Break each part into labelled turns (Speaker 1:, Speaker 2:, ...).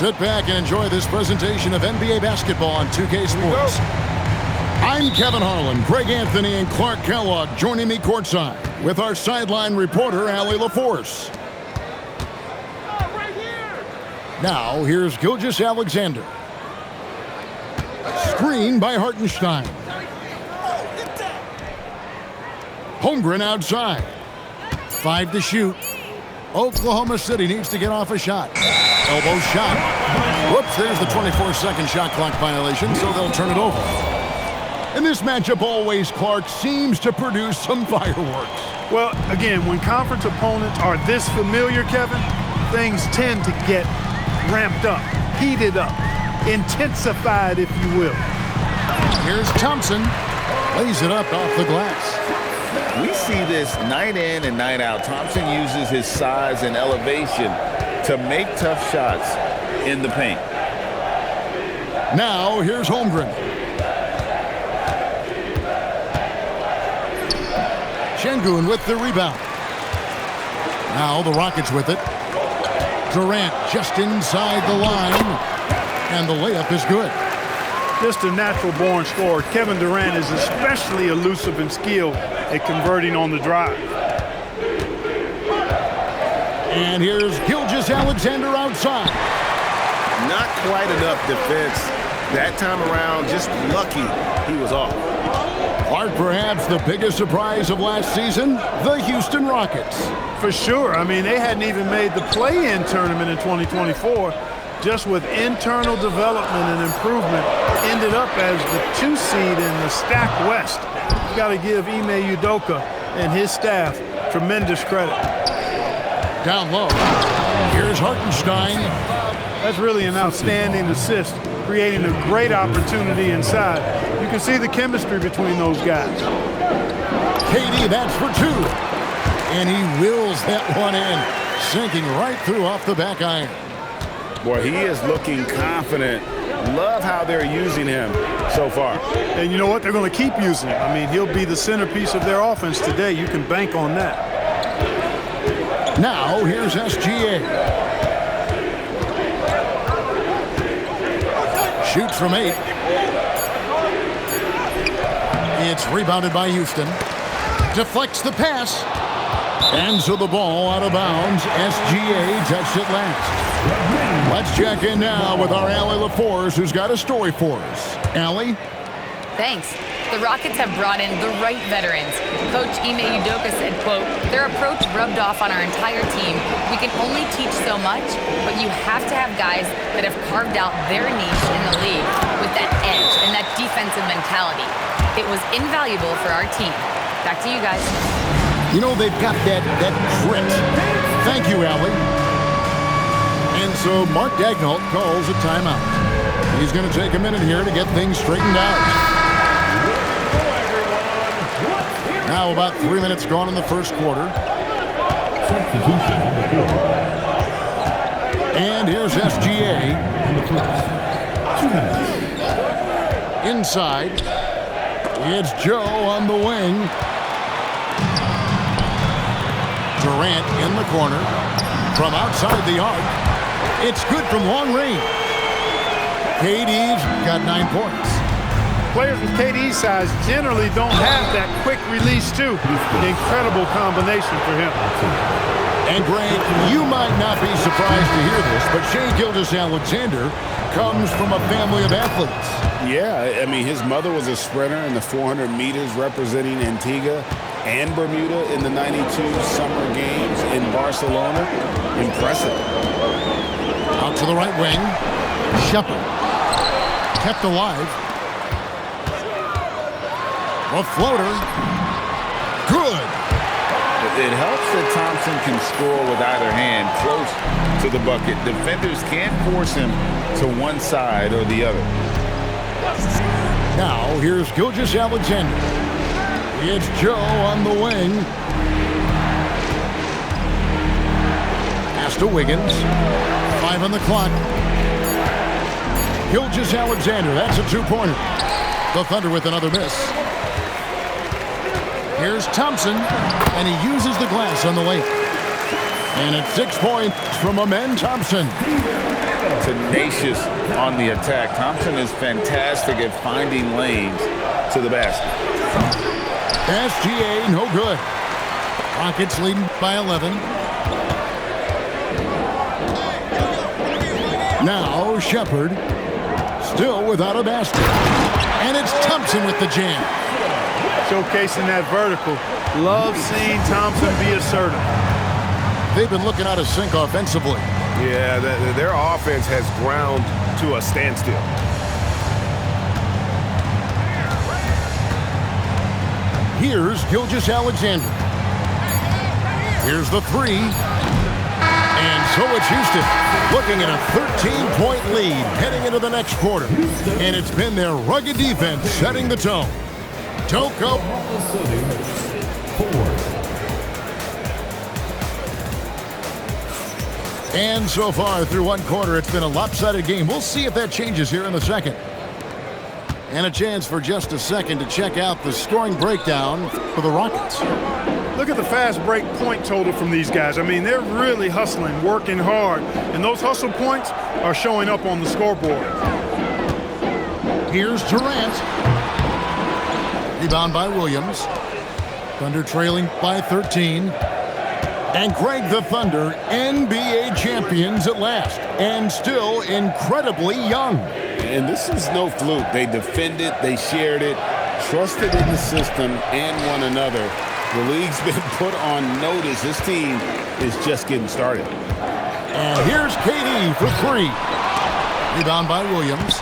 Speaker 1: Sit back and enjoy this presentation of NBA basketball on 2K Sports. I'm Kevin Harlan, Greg Anthony, and Clark Kellogg joining me courtside with our sideline reporter, Allie LaForce. Now, here's Gilgeous-Alexander. Screen by Hartenstein. Holmgren outside. 5 to shoot. Oklahoma City needs to get off a shot. Elbow shot. Whoops, there's the 24-second shot clock violation, so they'll turn it over. And this matchup always, Clark, seems to produce some fireworks.
Speaker 2: Well, again, when conference opponents are this familiar, Kevin, things tend to get ramped up, heated up, intensified, if you will.
Speaker 1: Here's Thompson. Lays it up off the glass.
Speaker 3: We see this night in and night out. Thompson uses his size and elevation to make tough shots in the paint.
Speaker 1: Now, here's Holmgren. Şengün with the rebound. Now the Rockets with it. Durant just inside the line. And the layup is good.
Speaker 2: Just a natural-born scorer. Kevin Durant is especially elusive and skilled at converting on the drive.
Speaker 1: And here's Gilgeous-Alexander outside.
Speaker 3: Not quite enough defense. That time around, just lucky he was off.
Speaker 1: Are perhaps the biggest surprise of last season? The Houston Rockets.
Speaker 2: For sure. I mean, they hadn't even made the play-in tournament in 2024. Just with internal development and improvement, ended up as the 2 seed in the stacked West. You've got to give Ime Udoka and his staff tremendous credit.
Speaker 1: Down low. Here's Hartenstein.
Speaker 2: That's really an outstanding assist, creating a great opportunity inside. You can see the chemistry between those guys.
Speaker 1: KD, that's for 2. And he wills that one in, sinking right through off the back iron.
Speaker 3: Boy, he is looking confident. Love how they're using him so far.
Speaker 2: And you know what? They're going to keep using him. I mean, he'll be the centerpiece of their offense today. You can bank on that.
Speaker 1: Now, here's SGA. Shoots from 8. It's rebounded by Houston. Deflects the pass. And so the ball out of bounds. SGA touched it last. Let's check in now with our Allie LaForce, who's got a story for us. Allie?
Speaker 4: Thanks. The Rockets have brought in the right veterans. Coach Ime Udoka said, quote, "Their approach rubbed off on our entire team. We can only teach so much, but you have to have guys that have carved out their niche in the league with that edge and that defensive mentality. It was invaluable for our team." Back to you guys.
Speaker 1: You know, they've got that grit. Thank you, Allie. And so Mark Daigneault calls a timeout. He's going to take a minute here to get things straightened out. Now about 3 minutes gone in the first quarter. And here's SGA. Inside. It's Joe on the wing. Durant in the corner. From outside the arc. It's good from long range. KD's got 9 points.
Speaker 2: Players with KD's size generally don't have that quick release, too. Incredible combination for him.
Speaker 1: And, Greg, you might not be surprised to hear this, but Shai Gilgeous-Alexander comes from a family of athletes.
Speaker 5: Yeah, I mean, his mother was a sprinter in the 400 meters representing Antigua and Bermuda in the 92 Summer Games in Barcelona. Impressive.
Speaker 1: Out to the right wing. Shepherd. Kept alive. A floater. Good.
Speaker 3: It helps that Thompson can score with either hand close to the bucket. Defenders can't force him to one side or the other.
Speaker 1: Now, here's Gilgeous-Alexander. It's Joe on the wing. Pass to Wiggins. 5 on the clock. Gilgeous-Alexander, that's a 2-pointer. The Thunder with another miss. Here's Thompson, and he uses the glass on the lane. And it's 6 points from Amen Thompson.
Speaker 3: tenacious on the attack. Thompson is fantastic at finding lanes to the basket.
Speaker 1: SGA, no good. Rockets leading by 11. Now Shepherd, still without a basket. And it's Thompson with the jam.
Speaker 2: Showcasing that vertical. Love seeing Thompson be assertive.
Speaker 1: They've been looking out of sync offensively.
Speaker 5: Yeah, their offense has ground to a standstill.
Speaker 1: Here's Gilgeous-Alexander. Here's the three. And so it's Houston looking at a 13-point lead heading into the next quarter. And it's been their rugged defense setting the tone. Toko. And so far through one quarter, it's been a lopsided game. We'll see if that changes here in the second. And a chance for just a second to check out the scoring breakdown for the Rockets.
Speaker 2: Look at the fast break point total from these guys. I mean, they're really hustling, working hard, and those hustle points are showing up on the scoreboard.
Speaker 1: Here's Durant. Rebound by Williams. Thunder trailing by 13. And Greg, the Thunder, NBA champions at last, and still incredibly young.
Speaker 5: And this is no fluke. They defended, they shared it, trusted in the system and one another. The league's been put on notice. This team is just getting started.
Speaker 1: And here's KD for three. Rebound by Williams.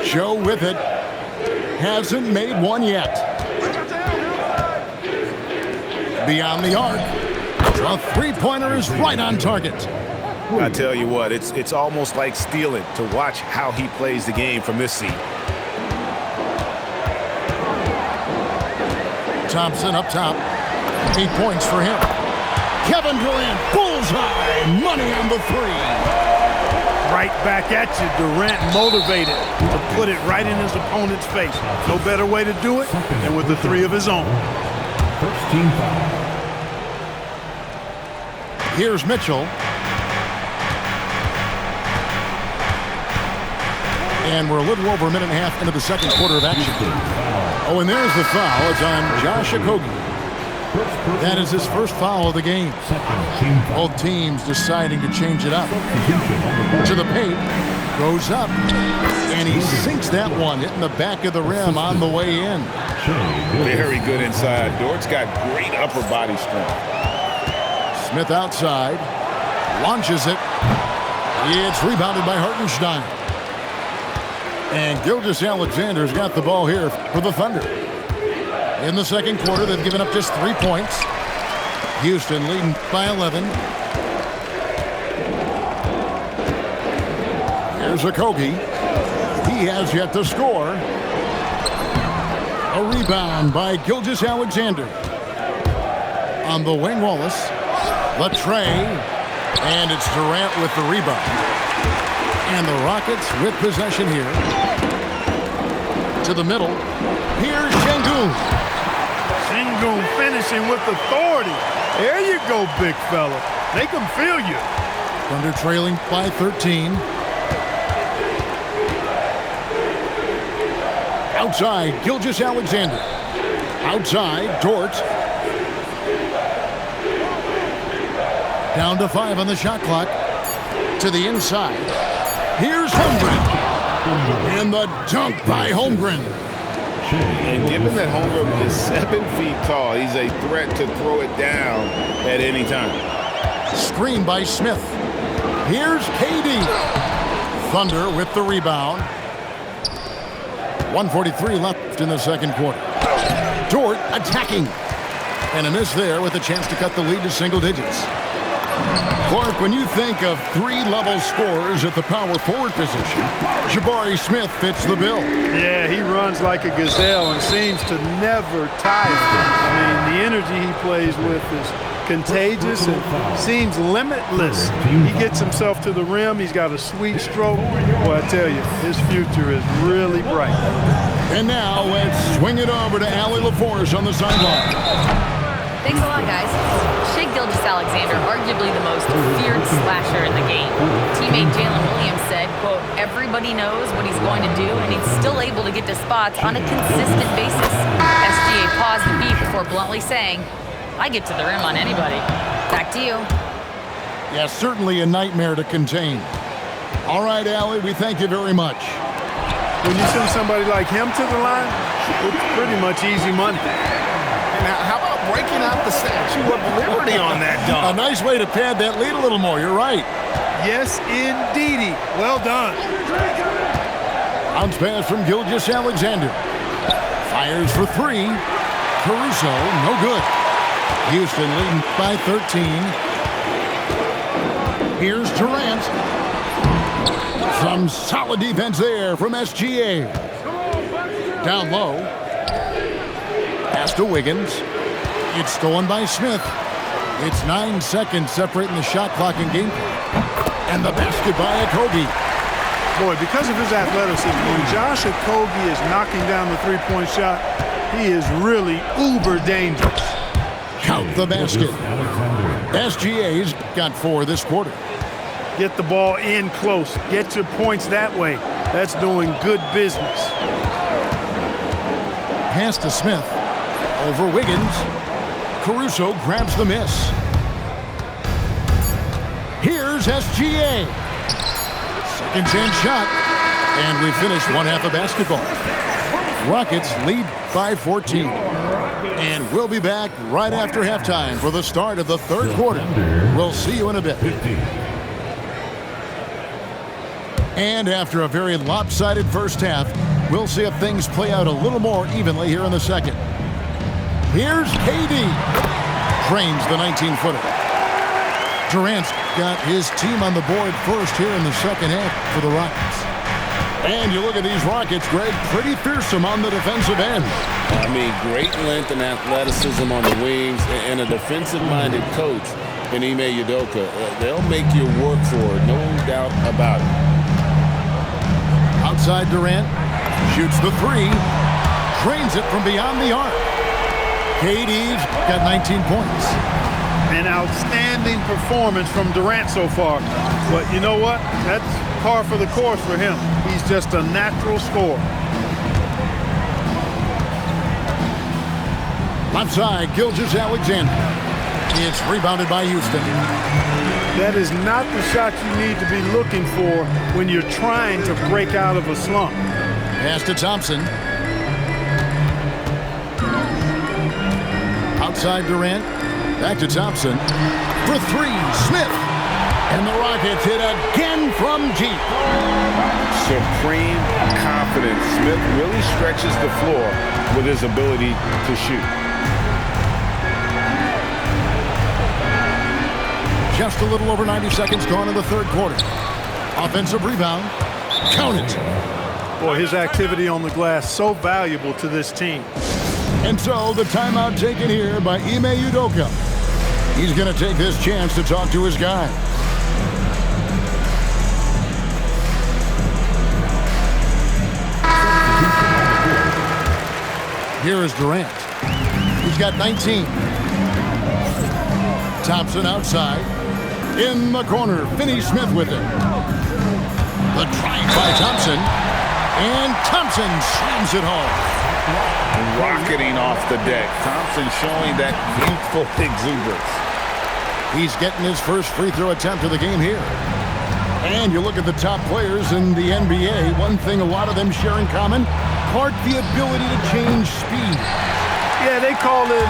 Speaker 1: Joe with it. Hasn't made one yet. Beyond the arc. A three-pointer is right on target.
Speaker 5: I tell you what, it's almost like stealing to watch how he plays the game from this seat.
Speaker 1: Thompson up top. 8 points for him. Kevin Durant, bullseye, money on the three.
Speaker 2: Right back at you, Durant motivated to put it right in his opponent's face. No better way to do it than with the three of his own.
Speaker 6: First team foul.
Speaker 1: Here's Mitchell. And we're a little over a minute and a half into the second quarter of action. Oh, and there's the foul. It's on Josh Okogie. That is his first foul of the game. Both teams deciding to change it up. To the paint. Goes up. And he sinks that one, hitting the back of the rim on the way in.
Speaker 5: Very good inside. Dort's got great upper body strength.
Speaker 1: Smith outside. Launches it. It's rebounded by Hartenstein. And Gilgeous-Alexander's got the ball here for the Thunder. In the second quarter, they've given up just 3 points. Houston leading by 11. Here's Okogie. He has yet to score. A rebound by Gilgeous-Alexander. On the wing, Wallace. Latre. And it's Durant with the rebound. And the Rockets with possession here. To the middle. Here's Sengun.
Speaker 2: Sengun finishing with authority. There you go, big fella. They can feel you.
Speaker 1: Thunder trailing by 13. Outside, Gilgeous-Alexander. Outside, Dort. Down to 5 on the shot clock. To the inside. Here's Holmgren. And the dunk by Holmgren.
Speaker 5: And given that Holmgren is 7 feet tall, he's a threat to throw it down at any time.
Speaker 1: Screen by Smith. Here's KD. Thunder with the rebound. 1:43 left in the second quarter. Dort attacking. And a miss there with a chance to cut the lead to single digits. Clark, when you think of three-level scorers at the power forward position, Jabari Smith fits the bill.
Speaker 2: Yeah, he runs like a gazelle and seems to never tire. I mean, the energy he plays with is contagious and seems limitless. He gets himself to the rim. He's got a sweet stroke. Well, I tell you, his future is really bright.
Speaker 1: And now let's swing it over to Allie LaForce on the sideline.
Speaker 4: Thanks a lot, guys. Shai Gilgeous-Alexander, arguably the most feared slasher in the game. Teammate Jalen Williams said, quote, everybody knows what he's going to do, and he's still able to get to spots on a consistent basis. SGA paused the beat before bluntly saying, I get to the rim on anybody. Back to you.
Speaker 1: Yeah, certainly a nightmare to contain. All right, Allie, we thank you very much.
Speaker 2: When you send somebody like him to the line, it's pretty much easy money.
Speaker 7: Now, how about breaking out the Statue of Liberty on that dunk?
Speaker 1: A nice way to pad that lead a little more. You're right.
Speaker 2: Yes, indeedy. Well done.
Speaker 1: Bounce pass from Gilgeous-Alexander. Fires for three. Caruso, no good. Houston leading by 13. Here's Durant. Some solid defense there from SGA. Down low. Pass to Wiggins. It's stolen by Smith. It's 9 seconds separating the shot clock and game clock. And the basket by Okogie.
Speaker 2: Boy, because of his athleticism, when Josh Okogie is knocking down the three-point shot, he is really uber dangerous.
Speaker 1: Count the basket. SGA's got 4 this quarter.
Speaker 2: Get the ball in close. Get your points that way. That's doing good business.
Speaker 1: Pass to Smith. Over Wiggins. Caruso grabs the miss. Here's SGA. Second chance shot. And we finish one half of basketball. Rockets lead by 14. And we'll be back right after halftime for the start of the third quarter. We'll see you in a bit. And after a very lopsided first half, we'll see if things play out a little more evenly here in the second. Here's KD. Drains the 19-footer. Durant's got his team on the board first here in the second half for the Rockets. And you look at these Rockets, Greg, pretty fearsome on the defensive end.
Speaker 5: I mean, great length and athleticism on the wings, and a defensive-minded coach in Ime Udoka. They'll make you work for it, no doubt about it.
Speaker 1: Outside Durant, shoots the three, drains it from beyond the arc. KD's got 19 points.
Speaker 2: An outstanding performance from Durant so far. But you know what? That's par for the course for him. He's just a natural scorer.
Speaker 1: Left side, Gilgeous-Alexander. It's rebounded by Houston.
Speaker 2: That is not the shot you need to be looking for when you're trying to break out of a slump.
Speaker 1: Pass to Thompson. Outside Durant. Back to Thompson. For three, Smith. And the Rockets hit again from deep.
Speaker 3: Supreme confidence. Smith really stretches the floor with his ability to shoot.
Speaker 1: Just a little over 90 seconds gone in the third quarter. Offensive rebound. Count it.
Speaker 2: Boy, his activity on the glass so valuable to this team.
Speaker 1: And so the timeout taken here by Ime Udoka. He's going to take this chance to talk to his guy. Here is Durant. He's got 19. Thompson outside. In the corner, Finney-Smith with it. The drive by Thompson. And Thompson slams it home.
Speaker 3: Rocketing off the deck. Thompson showing that youthful exuberance.
Speaker 1: He's getting his first free throw attempt of the game here. And you look at the top players in the NBA, one thing a lot of them share in common, the ability to change speed.
Speaker 2: Yeah, they call it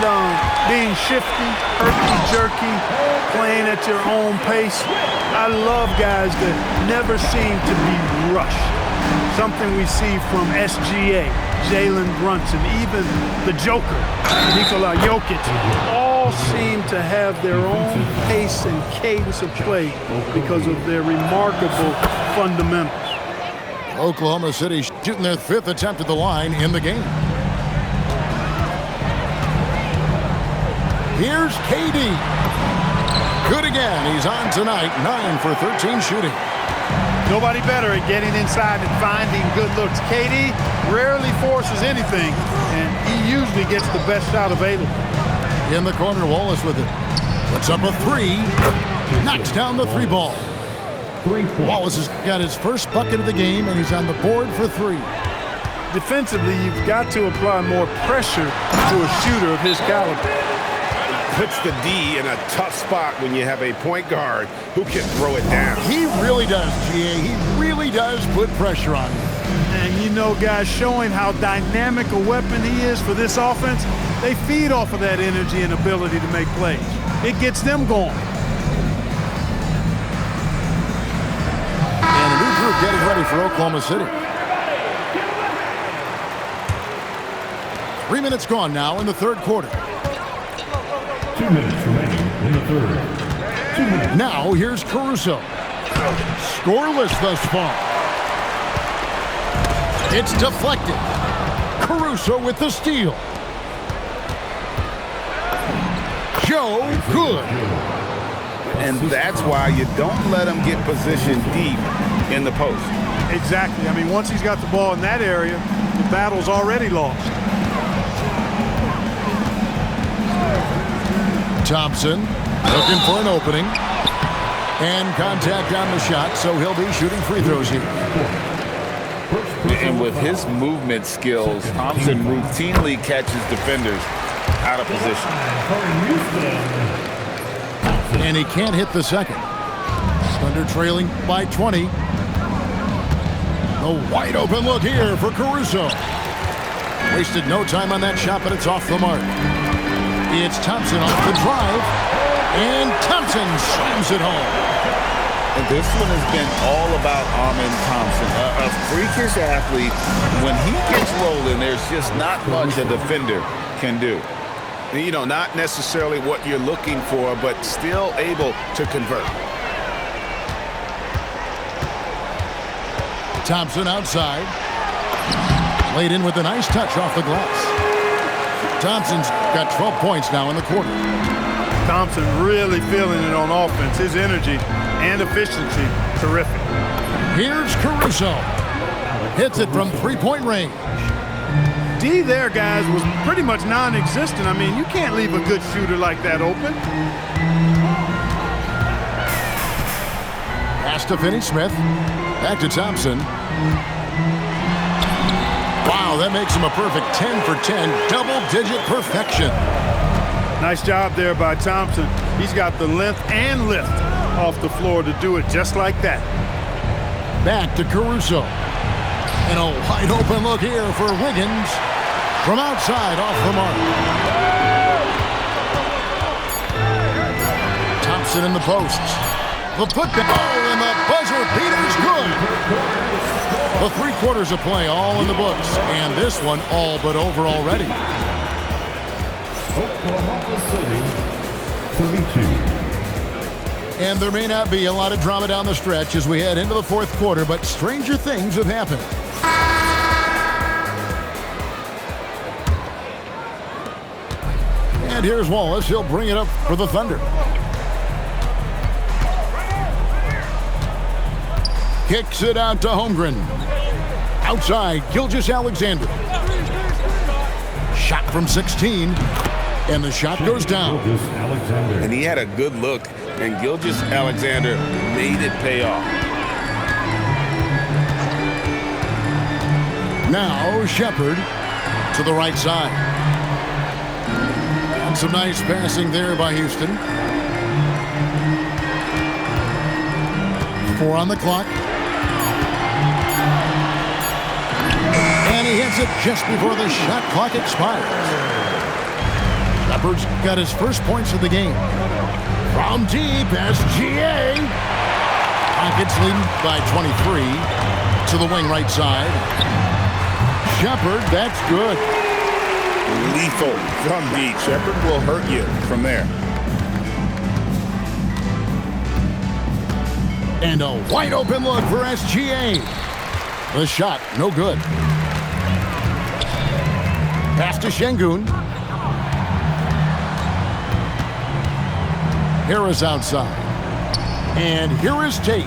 Speaker 2: being shifty, herky-jerky, playing at your own pace. I love guys that never seem to be rushed. Something we see from SGA, Jalen Brunson, even the Joker, Nikola Jokic, all seem to have their own pace and cadence of play because of their remarkable fundamentals.
Speaker 1: Oklahoma City shooting their 5th attempt at the line in the game. Here's KD. Good again. He's on tonight. 9 for 13 shooting.
Speaker 2: Nobody better at getting inside and finding good looks. KD rarely forces anything, and he usually gets the best shot available.
Speaker 1: In the corner, Wallace with it. Puts up a three. Knocks down the three ball.
Speaker 6: 3 points.
Speaker 1: Wallace has got his first bucket of the game, and he's on the board for three.
Speaker 2: Defensively, you've got to apply more pressure to a shooter of his caliber.
Speaker 5: Puts the D in a tough spot when you have a point guard who can throw it down.
Speaker 1: He really does, GA. He really does put pressure on him.
Speaker 2: And you know, guys, showing how dynamic a weapon he is for this offense, they feed off of that energy and ability to make plays. It gets them going.
Speaker 1: And a new group getting ready for Oklahoma City. 3 minutes gone now in the third quarter.
Speaker 6: 2 minutes remaining in the third. 2 minutes.
Speaker 1: Now here's Caruso. Scoreless thus far. It's deflected. Caruso with the steal. Joe Good.
Speaker 5: And that's why you don't let him get positioned deep in the post.
Speaker 2: Exactly. I mean, once he's got the ball in that area, the battle's already lost.
Speaker 1: Thompson looking for an opening. And contact on the shot, so he'll be shooting free throws here.
Speaker 3: And with his movement skills, Thompson routinely catches defenders out of position.
Speaker 1: And he can't hit the second. Thunder trailing by 20. A wide open look here for Caruso. Wasted no time on that shot, but it's off the mark. It's Thompson off the drive. And Thompson slams it home.
Speaker 3: And this one has been all about Amen Thompson, a freakish athlete. When he gets rolling, there's just not much a defender can do.
Speaker 5: You know, not necessarily what you're looking for, but still able to convert.
Speaker 1: Thompson outside. Laid in with a nice touch off the glass. Thompson's got 12 points now in the quarter.
Speaker 2: Thompson really feeling it on offense. His energy and efficiency, terrific.
Speaker 1: Here's Caruso. Hits it from three-point range.
Speaker 2: D there, guys, was pretty much non-existent. I mean, you can't leave a good shooter like that open.
Speaker 1: Pass to Finney-Smith. Back to Thompson. Wow, that makes him a perfect 10 for 10. Double-digit perfection.
Speaker 2: Nice job there by Thompson. He's got the length and lift off the floor to do it just like that.
Speaker 1: Back to Caruso. And a wide open look here for Wiggins. From outside, off the mark. Thompson in the post. The putback. Oh, and the buzzer beater's good. The 3 quarters of play all in the books. And this one all but over already.
Speaker 6: Oklahoma City, 32.
Speaker 1: And there may not be a lot of drama down the stretch as we head into the fourth quarter, but stranger things have happened. And here's Wallace. He'll bring it up for the Thunder. Kicks it out to Holmgren. Outside, Gilgeous-Alexander. Shot from 16. And the shot goes down.
Speaker 5: And he had a good look, and Gilgeous-Alexander made it pay off.
Speaker 1: Now Shepard to the right side. And some nice passing there by Houston. 4 on the clock. And he hits it just before the shot clock expires. Shepard's got his first points of the game. From deep as GA. Rockets leading by 23 to the wing right side. Shepard, that's good.
Speaker 5: Lethal from deep. Shepard will hurt you from there.
Speaker 1: And a wide open look for SGA. The shot, no good. Pass to Şengün. Harris outside. And here is Tate.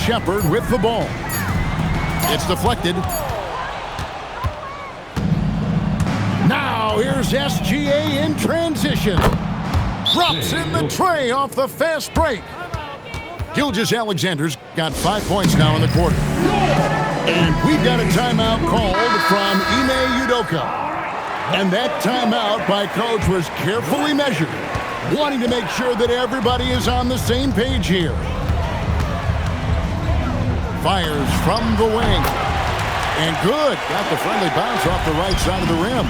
Speaker 1: Shepard with the ball. It's deflected. Here's SGA in transition. Drops in the tray off the fast break. Gilgeous-Alexander's got 5 points now in the quarter. And we've got a timeout called from Ime Udoka. And that timeout by Coach was carefully measured, wanting to make sure that everybody is on the same page here. Fires from the wing. And good. Got the friendly bounce off the right side of the rim.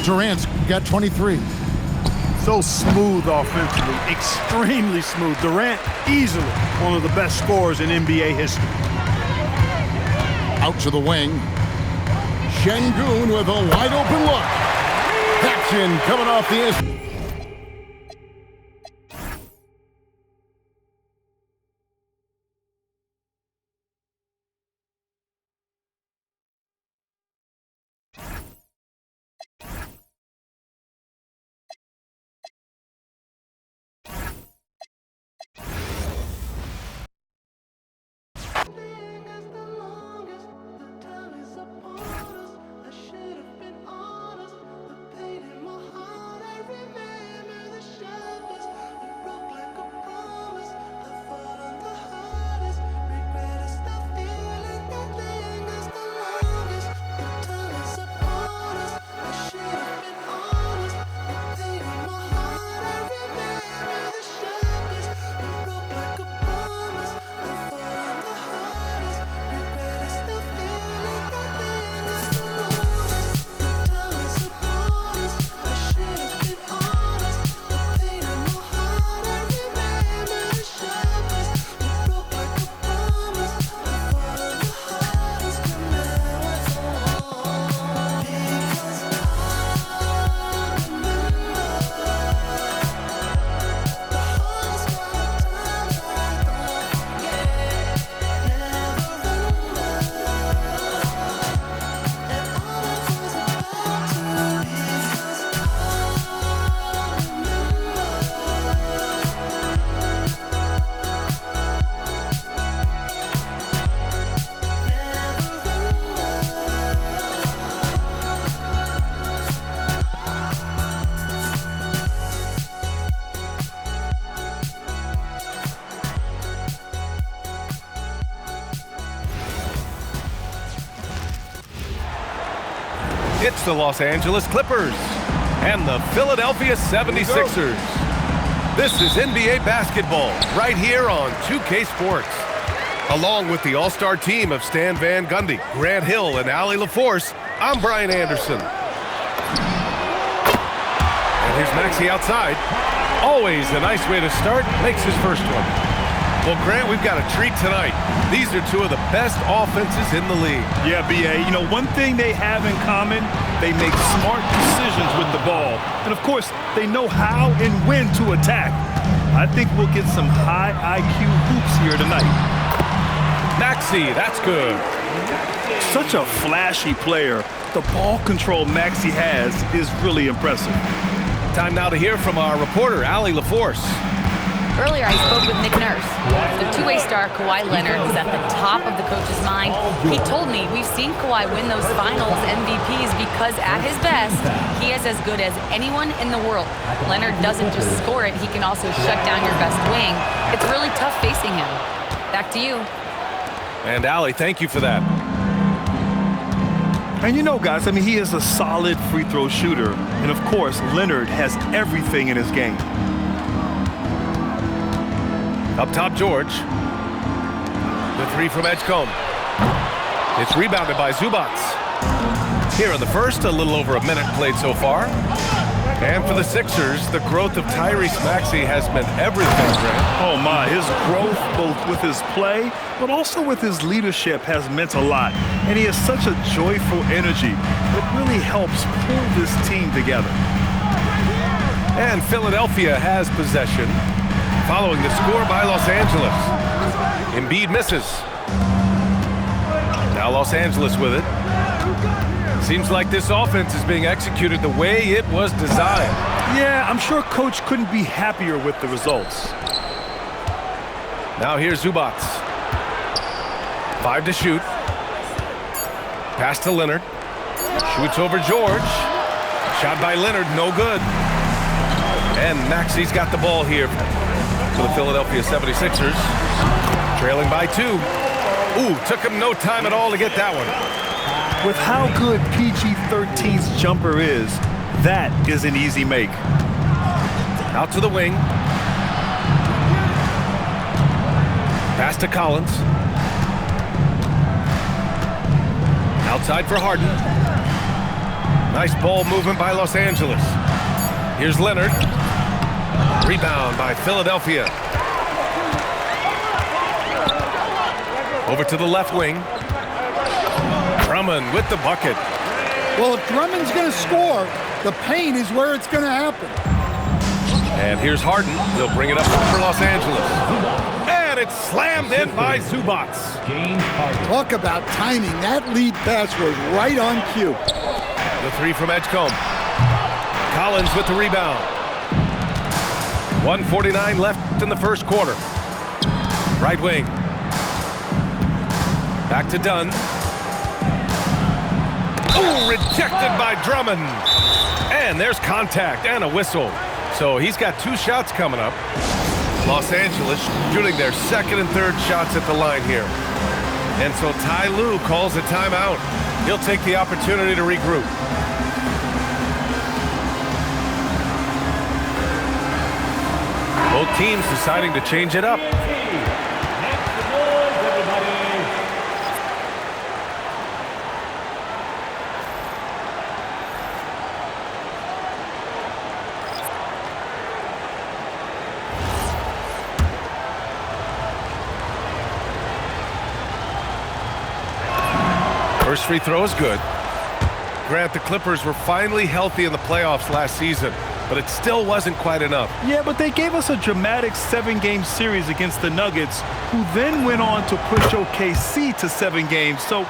Speaker 1: Durant's got 23.
Speaker 2: So smooth offensively, extremely smooth. Durant, easily one of the best scorers in NBA history.
Speaker 1: Out to the wing. Şengün with a wide open look. Action coming off the inside.
Speaker 8: It's the Los Angeles Clippers and the Philadelphia 76ers. This is NBA basketball right here on 2K Sports. Along with the all-star team of Stan Van Gundy, Grant Hill, and Allie LaForce, I'm Brian Anderson. And here's Maxey outside. Always a nice way to start, makes his first one. Well, Grant, we've got a treat tonight. These are two of the best offenses in the league.
Speaker 9: Yeah, B.A., you know, one thing they have in common, they make smart decisions with the ball. And, of course, they know how and when to attack. I think we'll get some high IQ hoops here tonight.
Speaker 8: Maxey, that's good.
Speaker 9: Such a flashy player. The ball control Maxey has is really impressive.
Speaker 8: Time now to hear from our reporter, Allie LaForce.
Speaker 4: Earlier, I spoke with Nick Nurse. The two-way star Kawhi Leonard was at the top of the coach's mind. He told me we've seen Kawhi win those finals MVPs because at his best, he is as good as anyone in the world. Leonard doesn't just score it, he can also shut down your best wing. It's really tough facing him. Back to you.
Speaker 8: And Allie, thank you for that.
Speaker 9: And you know, guys, I mean, he is a solid free throw shooter. And of course, Leonard has everything in his game.
Speaker 8: Up top, George. The three from Edgecombe. It's rebounded by Zubac. Here in the first, a little over a minute played so far. And for the Sixers, the growth of Tyrese Maxey has meant everything, Grant.
Speaker 9: Oh my, his growth both with his play, but also with his leadership has meant a lot. And he has such a joyful energy that really helps pull this team together.
Speaker 8: And Philadelphia has possession, following the score by Los Angeles. Embiid misses. Now Los Angeles with it. Seems like this offense is being executed the way it was designed.
Speaker 9: Yeah, I'm sure Coach couldn't be happier with the results.
Speaker 8: Now here's Zubac. 5 to shoot. Pass to Leonard. Shoots over George. Shot by Leonard, no good. And Maxi's got the ball here for the Philadelphia 76ers. Trailing by 2. Ooh, took him no time at all to get that one.
Speaker 9: With how good PG-13's jumper is, that is an easy make.
Speaker 8: Out to the wing. Pass to Collins. Outside for Harden. Nice ball movement by Los Angeles. Here's Leonard. Rebound by Philadelphia. Over to the left wing. Drummond with the bucket.
Speaker 10: Well, if Drummond's going to score, the paint is where it's going to happen.
Speaker 8: And here's Harden. He'll bring it up for Los Angeles. And it's slammed in by Zubac.
Speaker 10: Talk about timing. That lead pass was right on cue.
Speaker 8: The 3 from Edgecombe. Collins with the rebound. 1:49 left in the first quarter. Right wing. Back to Dunn. Oh, rejected by Drummond. And there's contact and a whistle. So he's got 2 shots coming up. Los Angeles shooting their second and third shots at the line here. And so Ty Lue calls a timeout. He'll take the opportunity to regroup. Both teams deciding to change it up. First free throw is good. Grant, the Clippers were finally healthy in the playoffs last season, but it still wasn't quite enough.
Speaker 9: Yeah, but they gave us a dramatic 7-game series against the Nuggets, who then went on to push OKC to 7 games. So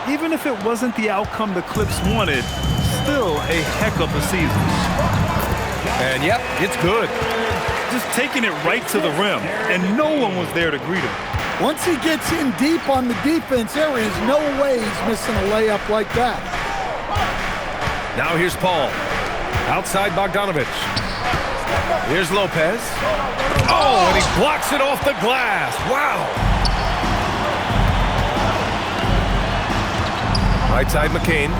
Speaker 9: even if it wasn't the outcome the Clips wanted, still a heck of a season.
Speaker 8: And yep, it's good.
Speaker 9: Just taking it right to the rim, and no one was there to greet him.
Speaker 10: Once he gets in deep on the defense, there is no way he's missing a layup like that.
Speaker 8: Now here's Paul. Outside Bogdanovich. Here's Lopez. Oh, and he blocks it off the glass. Wow. Right side McCain.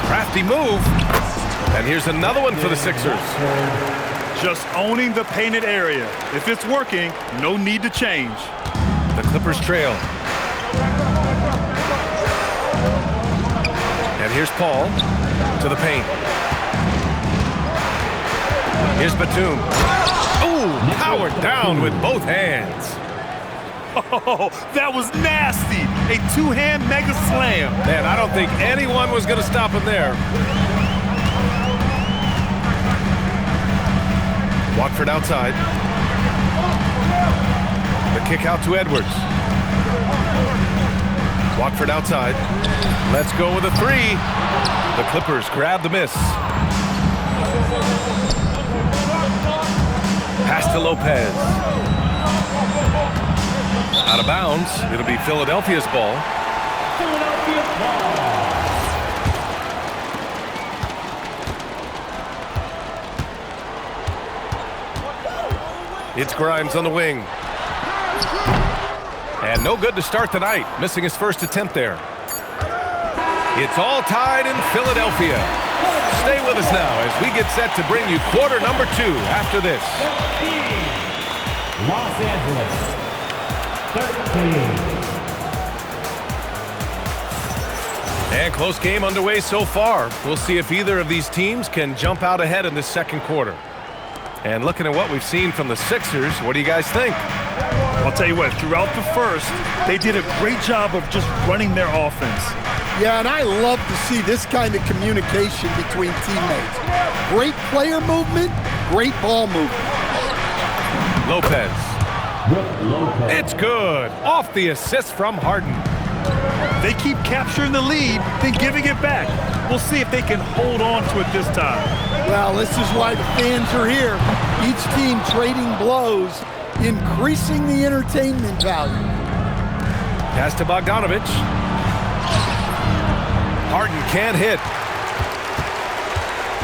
Speaker 8: Crafty move. And here's another one for the Sixers.
Speaker 9: Just owning the painted area. If it's working, no need to change.
Speaker 8: The Clippers trail. And here's Paul to the paint. Here's Batum. Ooh, powered down with both hands.
Speaker 9: Oh, that was nasty. A 2-hand mega slam.
Speaker 8: Man, I don't think anyone was going to stop him there. Watford outside. The kick out to Edwards. Watford outside. Let's go with a 3. The Clippers grab the miss. Pass to Lopez. Out of bounds. It'll be Philadelphia's ball. It's Grimes on the wing. And no good to start the night, missing his first attempt there. It's all tied in Philadelphia. Stay with us now as we get set to bring you quarter number 2 after this.
Speaker 6: Los Angeles, 13.
Speaker 8: And close game underway so far. We'll see if either of these teams can jump out ahead in this second quarter. And looking at what we've seen from the Sixers, what do you guys think?
Speaker 9: I'll tell you what, throughout the first, they did a great job of just running their offense.
Speaker 10: Yeah, and I love to see this kind of communication between teammates. Great player movement, great ball movement.
Speaker 8: Lopez. It's good. Off the assist from Harden.
Speaker 9: They keep capturing the lead, then giving it back. We'll see if they can hold on to it this time.
Speaker 10: Well, this is why the fans are here. Each team trading blows, increasing the entertainment value.
Speaker 8: Pass to Bogdanovich. Harden can't hit.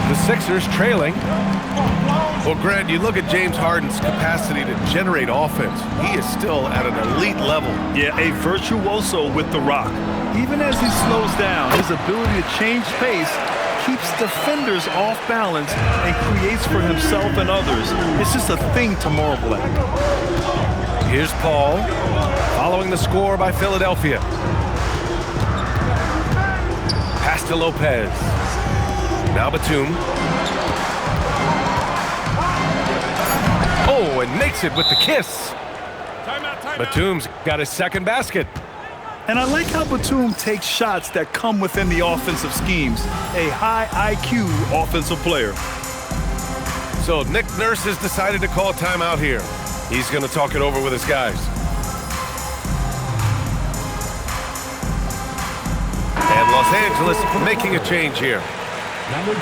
Speaker 8: The Sixers trailing. Well, Grant, you look at James Harden's capacity to generate offense. He is still at an elite level.
Speaker 9: Yeah, a virtuoso with the rock. Even as he slows down, his ability to change pace keeps defenders off balance and creates for himself and others. It's just a thing to marvel at.
Speaker 8: Here's Paul, following the score by Philadelphia. Pass to Lopez. Now Batum. Oh, and makes it with the kiss. Batum's got his second basket.
Speaker 9: And I like how Batum takes shots that come within the offensive schemes. A high IQ offensive player.
Speaker 8: So Nick Nurse has decided to call timeout here. He's going to talk it over with his guys. And Los Angeles making a change here.
Speaker 6: Number 2,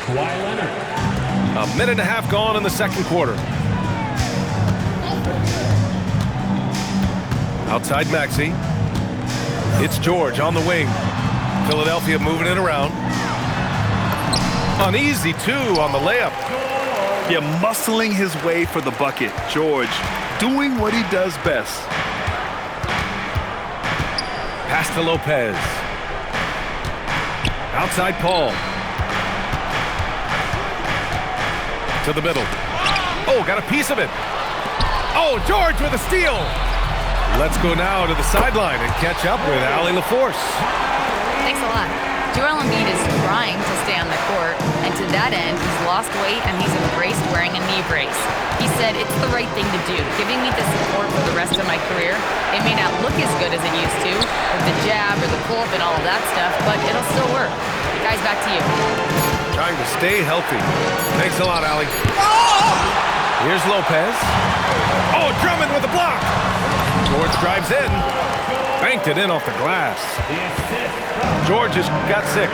Speaker 6: Kawhi Leonard.
Speaker 8: A minute and a half gone in the second quarter. Outside Maxey. It's George on the wing. Philadelphia moving it around. An easy 2 on the layup.
Speaker 9: Yeah, muscling his way for the bucket. George doing what he does best.
Speaker 8: Pass to Lopez. Outside Paul. To the middle. Oh, got a piece of it. Oh, George with a steal. Let's go now to the sideline and catch up with Allie LaForce.
Speaker 4: Thanks a lot. Joel Embiid is trying to stay on the court, and to that end, he's lost weight and he's embraced wearing a knee brace. He said, "It's the right thing to do, giving me the support for the rest of my career. It may not look as good as it used to, with the jab or the pull-up and all of that stuff, but it'll still work." Guys, back to you.
Speaker 8: Trying to stay healthy. Thanks a lot, Allie. Here's Lopez. Oh, Drummond with a block. George drives in. Banked it in off the glass. George has got 6.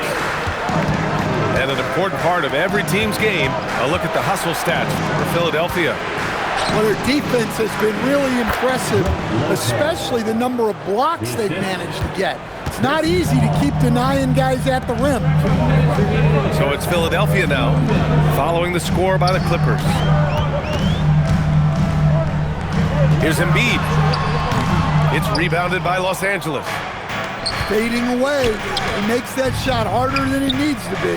Speaker 8: And an important part of every team's game, a look at the hustle stats for Philadelphia.
Speaker 10: Well, their defense has been really impressive, especially the number of blocks they've managed to get. It's not easy to keep denying guys at the rim.
Speaker 8: So it's Philadelphia now, following the score by the Clippers. Here's Embiid. It's rebounded by Los Angeles.
Speaker 10: Fading away. He makes that shot harder than it needs to be.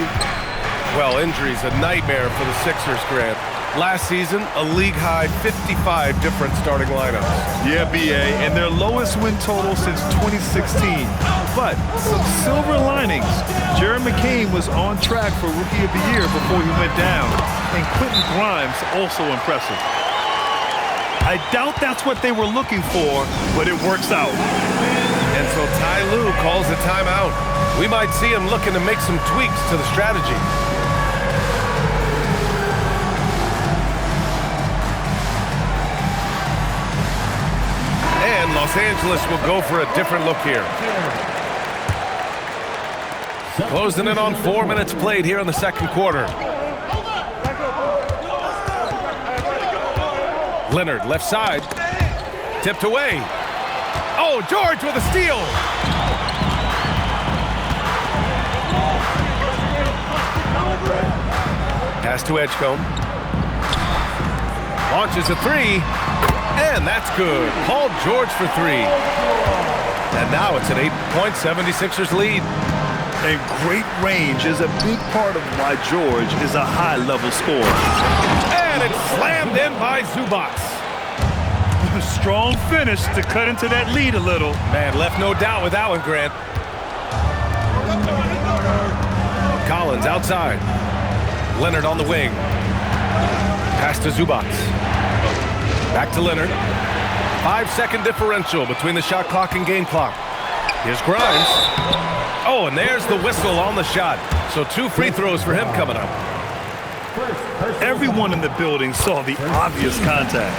Speaker 8: Well, injuries, a nightmare for the Sixers, Grant. Last season, a league-high 55 different starting lineups.
Speaker 9: Yeah, BA, and their lowest win total since 2016. But some silver linings. Jared McCain was on track for Rookie of the Year before he went down. And Quentin Grimes also impressive. I doubt that's what they were looking for, but it works out.
Speaker 8: And so Ty Lue calls a timeout. We might see him looking to make some tweaks to the strategy. And Los Angeles will go for a different look here. Closing in on 4 minutes played here in the second quarter. Leonard, left side. Tipped away. Oh, George with a steal. Pass to Edgecombe. Launches a 3. And that's good. Paul George for 3. And now it's an 8-point 76ers lead.
Speaker 9: And great range is a big part of why George is a high-level scorer.
Speaker 8: And it's slammed in by Zubac.
Speaker 9: A strong finish to cut into that lead a little.
Speaker 8: Man, left no doubt with that one, Grant. Collins outside. Leonard on the wing. Pass to Zubac. Back to Leonard. 5-second differential between the shot clock and game clock. Here's Grimes. Oh, and there's the whistle on the shot. So 2 free throws for him coming up.
Speaker 9: Everyone in the building saw the obvious contact.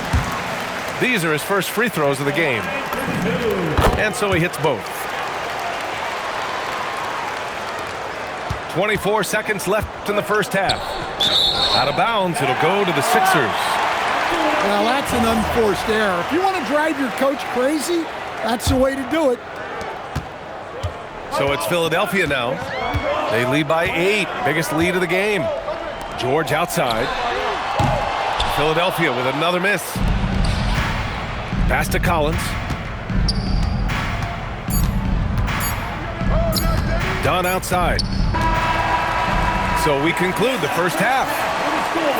Speaker 8: These are his first free throws of the game. And so he hits both. 24 seconds left in the first half. Out of bounds, it'll go to the Sixers.
Speaker 10: Well, that's an unforced error. If you want to drive your coach crazy, that's the way to do it.
Speaker 8: So it's Philadelphia now. They lead by 8. Biggest lead of the game. George outside. Philadelphia with another miss. Pass to Collins. Dunn outside. So we conclude the first half.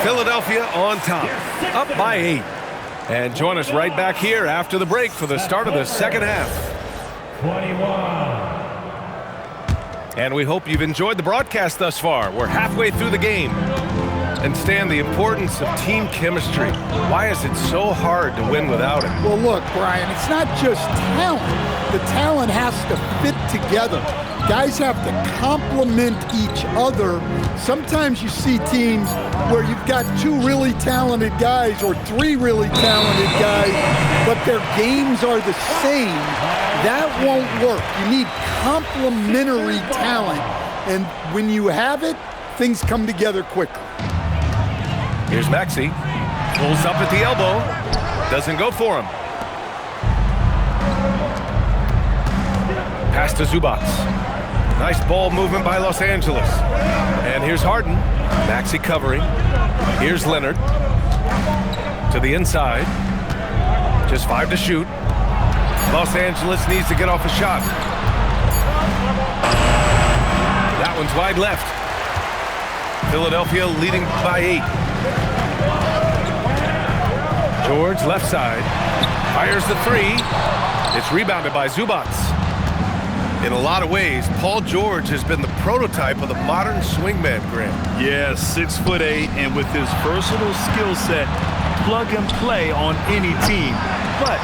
Speaker 8: Philadelphia on top, up by 8. And join us right back here after the break for the start of the second half.
Speaker 6: 21.
Speaker 8: And we hope you've enjoyed the broadcast thus far. We're halfway through the game. And Stan, the importance of team chemistry. Why is it so hard to win without it?
Speaker 10: Well, look, Brian, it's not just talent. The talent has to fit together. Guys have to complement each other. Sometimes you see teams where you've got 2 really talented guys or 3 really talented guys, but their games are the same. That won't work. You need complementary talent. And when you have it, things come together quicker.
Speaker 8: Here's Maxey. Pulls up at the elbow. Doesn't go for him. Pass to Zubac. Nice ball movement by Los Angeles. And here's Harden. Maxey covering. Here's Leonard. To the inside. Just 5 to shoot. Los Angeles needs to get off a shot. That one's wide left. Philadelphia leading by 8. George left side. Fires the 3. It's rebounded by Zubac. In a lot of ways, Paul George has been the prototype of the modern swingman, Graham.
Speaker 9: Yeah, 6'8", and with his versatile skill set, plug and play on any team. But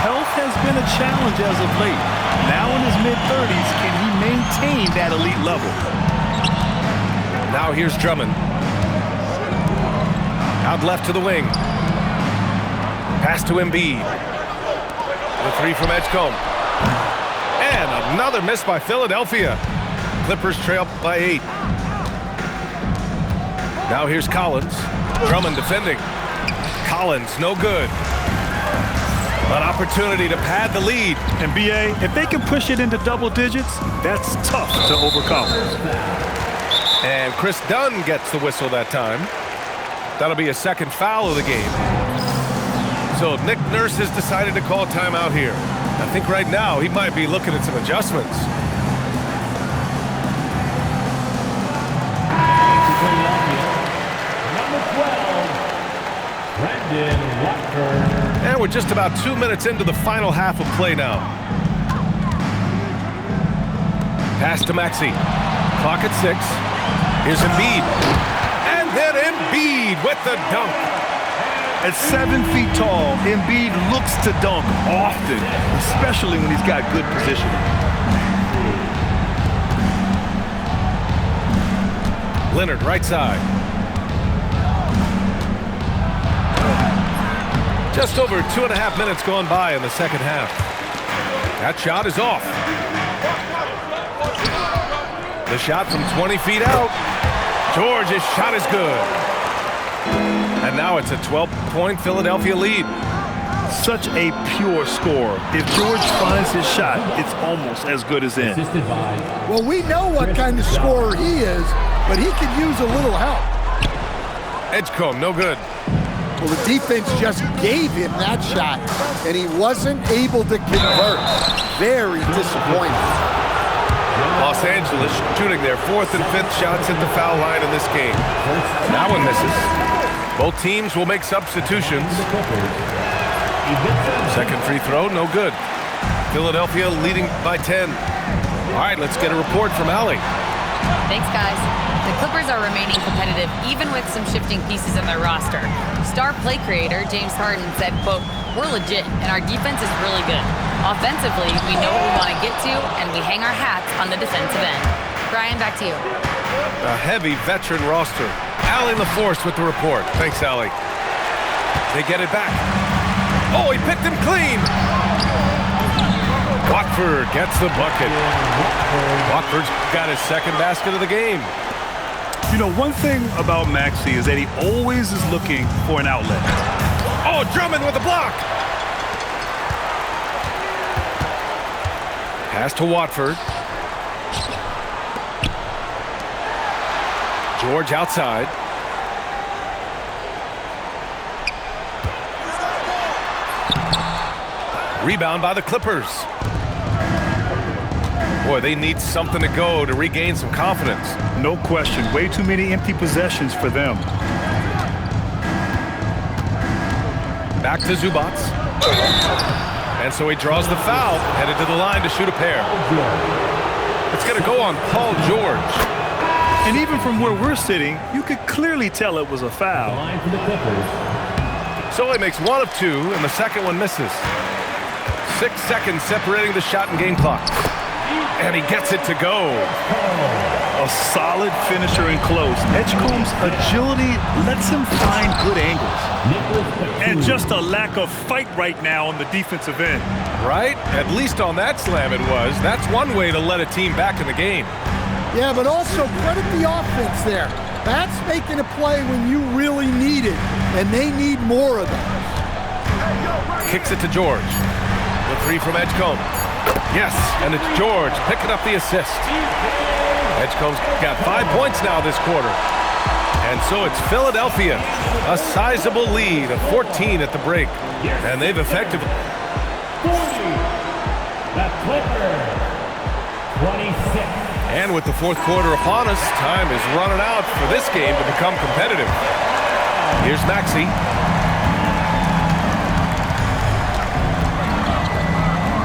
Speaker 9: health has been a challenge as of late. Now in his mid-30s, can he maintain that elite level?
Speaker 8: Now here's Drummond. Out left to the wing. Pass to Embiid. The 3 from Edgecombe. And another miss by Philadelphia. Clippers trail by 8. Now here's Collins. Drummond defending. Collins, no good. An opportunity to pad the lead.
Speaker 9: And B.A., if they can push it into double digits, that's tough to overcome.
Speaker 8: And Chris Dunn gets the whistle that time. That'll be a second foul of the game. So Nick Nurse has decided to call timeout here. I think right now he might be looking at some adjustments.
Speaker 6: Number 12, Brandon Watford.
Speaker 8: And we're just about 2 minutes into the final half of play now. Pass to Maxey. Clock at 6. Here's Embiid. And then Embiid with the dunk.
Speaker 9: At 7 feet tall, Embiid looks to dunk often, especially when he's got good positioning.
Speaker 8: Leonard, right side. Just over 2.5 minutes gone by in the second half. That shot is off. The shot from 20 feet out. George's shot is good. And now it's a 12-point Philadelphia lead.
Speaker 9: Such a pure score. If George finds his shot, it's almost as good as in.
Speaker 10: Well, we know what kind of scorer he is, but he could use a little help.
Speaker 8: Edgecombe, no good.
Speaker 10: Well, the defense just gave him that shot, and he wasn't able to convert. Very disappointing.
Speaker 8: Los Angeles shooting their 4th and 5th shots at the foul line in this game. That one misses. Both teams will make substitutions. Second free throw, no good. Philadelphia leading by 10. All right, let's get a report from Allie.
Speaker 4: Thanks, guys. The Clippers are remaining competitive even with some shifting pieces in their roster. Star play creator James Harden said, quote, "We're legit and our defense is really good. Offensively, we know what we want to get to and we hang our hats on the defensive end." Brian, back to you.
Speaker 8: A heavy veteran roster. Allie LaForce with the report. Thanks, Allie. They get it back. Oh, he picked him clean. Watford gets the bucket. Watford's got his second basket of the game.
Speaker 9: You know, one thing about Maxey is that he always is looking for an outlet.
Speaker 8: Oh, Drummond with the block. Pass to Watford. George outside. Rebound by the Clippers. Boy, they need something to go to regain some confidence.
Speaker 9: No question. Way too many empty possessions for them.
Speaker 8: Back to Zubac. And so he draws the foul, headed to the line to shoot a pair. It's going to go on Paul George.
Speaker 9: And even from where we're sitting, you could clearly tell it was a foul.
Speaker 8: So he makes one of two, and the second one misses. 6 seconds separating the shot and game clock. And he gets it to go.
Speaker 9: A solid finisher in close. Edgecombe's agility lets him find good angles. And just a lack of fight right now on the defensive end.
Speaker 8: Right? At least on that slam it was. That's one way to let a team back in the game.
Speaker 10: Yeah, but also credit the offense there. That's making a play when you really need it, and they need more of that.
Speaker 8: Kicks it to George. The three from Edgecombe. Yes, and it's George picking up the assist. Edgecombe's got 5 points now this quarter. And so it's Philadelphia, a sizable lead of 14 at the break. And they've effectively...
Speaker 6: 26.
Speaker 8: And with the fourth quarter upon us, time is running out for this game to become competitive. Here's Maxey.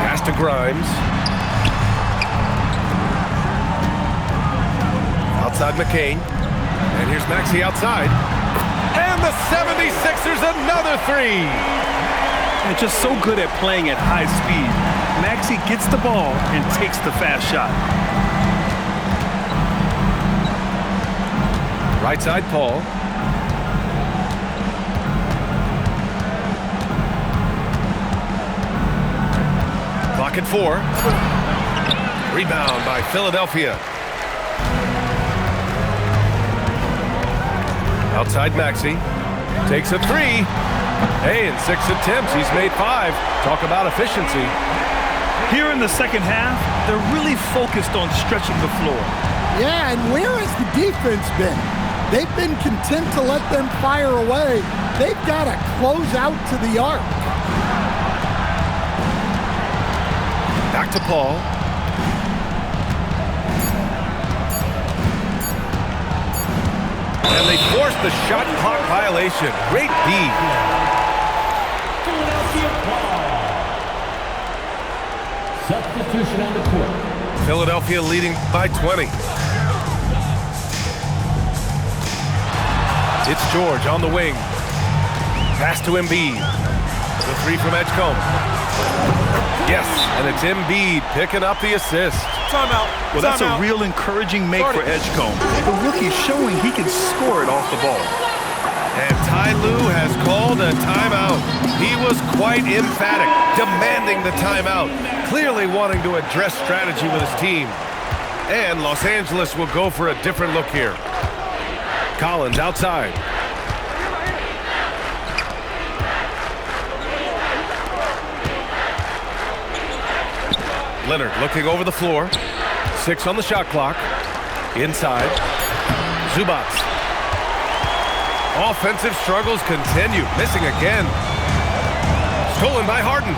Speaker 8: Pass to Grimes. Outside McCain. And here's Maxey outside. And the 76ers another three.
Speaker 9: And just so good at playing at high speed. Maxey gets the ball and takes the fast shot.
Speaker 8: Right side, Paul. Clock at 4. Rebound by Philadelphia. Outside Maxey. Takes a three. Hey, in 6 attempts, he's made 5. Talk about efficiency.
Speaker 9: Here in the second half, they're really focused on stretching the floor.
Speaker 10: Yeah, and where has the defense been? They've been content to let them fire away. They've got to close out to the arc.
Speaker 8: Back to Paul. And they force the shot clock violation. Great D.
Speaker 6: Substitution on the court.
Speaker 8: Philadelphia leading by 20. It's George on the wing. Pass to Embiid. The three from Edgecombe. Yes, and it's Embiid picking up the assist.
Speaker 9: Timeout. Well, that's a real encouraging make for Edgecombe. The rookie's showing he can score it off the ball.
Speaker 8: And Ty Lue has called a timeout. He was quite emphatic, demanding the timeout, clearly wanting to address strategy with his team. And Los Angeles will go for a different look here. Collins outside. Leonard looking over the floor. 6 on the shot clock. Inside. Zubac. Offensive struggles continue. Missing again. Stolen by Harden.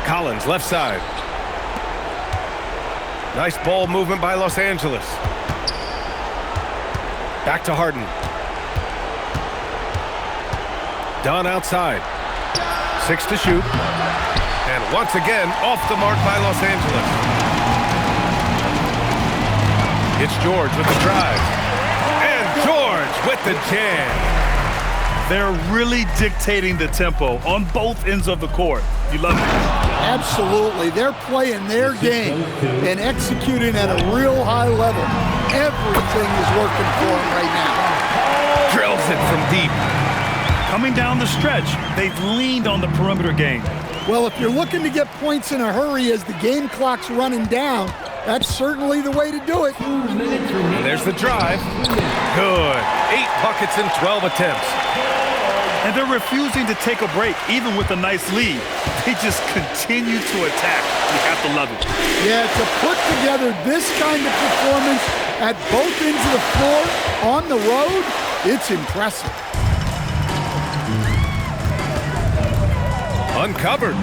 Speaker 8: Collins left side. Nice ball movement by Los Angeles. Back to Harden. Dunn outside. 6 to shoot. And once again, off the mark by Los Angeles. It's George with the drive. And George with the jam.
Speaker 9: They're really dictating the tempo on both ends of the court. You love it.
Speaker 10: Absolutely. They're playing their game and executing at a real high level. Everything is working for them right now.
Speaker 8: Drills it from deep.
Speaker 9: Coming down the stretch, they've leaned on the perimeter game.
Speaker 10: Well, if you're looking to get points in a hurry as the game clock's running down, that's certainly the way to do it.
Speaker 8: There's the drive. Good. 8 buckets in 12 attempts.
Speaker 9: And they're refusing to take a break, even with a nice lead. They just continue to attack. You have to love it.
Speaker 10: Yeah, to put together this kind of performance at both ends of the floor on the road, it's impressive.
Speaker 8: Uncovered.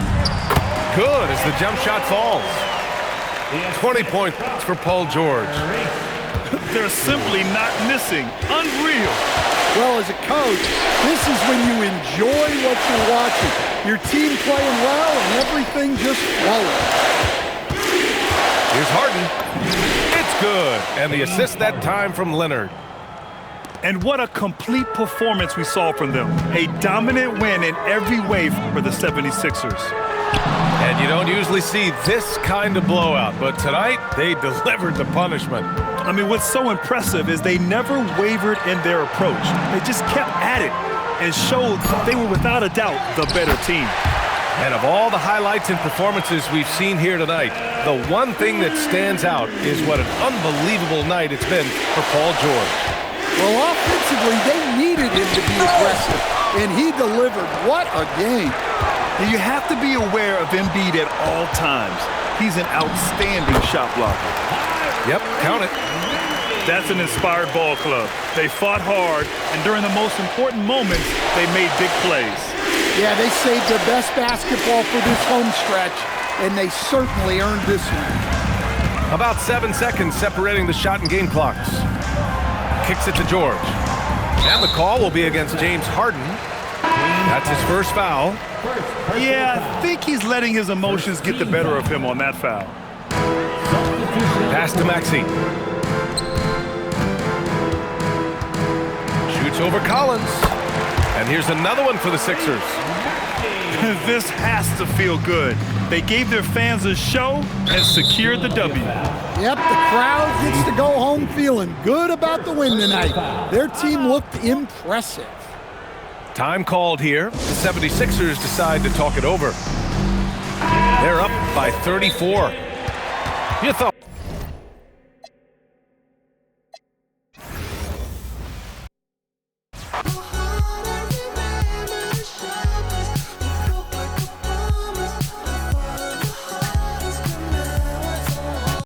Speaker 8: Good as the jump shot falls. 20 points for Paul George.
Speaker 9: They're simply not missing. Unreal.
Speaker 10: Well, as a coach, this is when you enjoy what you're watching. Your team playing well and everything just flowing.
Speaker 8: Here's Harden. It's good. And the assist that time from Leonard.
Speaker 9: And what a complete performance we saw from them. A dominant win in every way for the 76ers.
Speaker 8: And you don't usually see this kind of blowout, but tonight they delivered the punishment.
Speaker 9: I mean, what's so impressive is they never wavered in their approach. They just kept at it and showed they were without a doubt the better team.
Speaker 8: And of all the highlights and performances we've seen here tonight, the one thing that stands out is what an unbelievable night it's been for Paul George.
Speaker 10: Well, offensively, they needed him to be aggressive, and he delivered. What a game.
Speaker 9: You have to be aware of Embiid at all times. He's an outstanding shot blocker.
Speaker 8: Yep, count it.
Speaker 9: That's an inspired ball club. They fought hard, and during the most important moments, they made big plays.
Speaker 10: Yeah, they saved their best basketball for this home stretch, and they certainly earned this one.
Speaker 8: About 7 seconds separating the shot and game clocks. Kicks it to George. And the call will be against James Harden. That's his first foul.
Speaker 9: Yeah, I think he's letting his emotions get the better of him on that foul.
Speaker 8: Pass to Maxey. Shoots over Collins. And here's another one for the Sixers.
Speaker 9: This has to feel good. They gave their fans a show and secured the W.
Speaker 10: Yep, the crowd gets to go home feeling good about the win tonight. Their team looked impressive.
Speaker 8: Time called here. The 76ers decide to talk it over. They're up by 34. Your thoughts?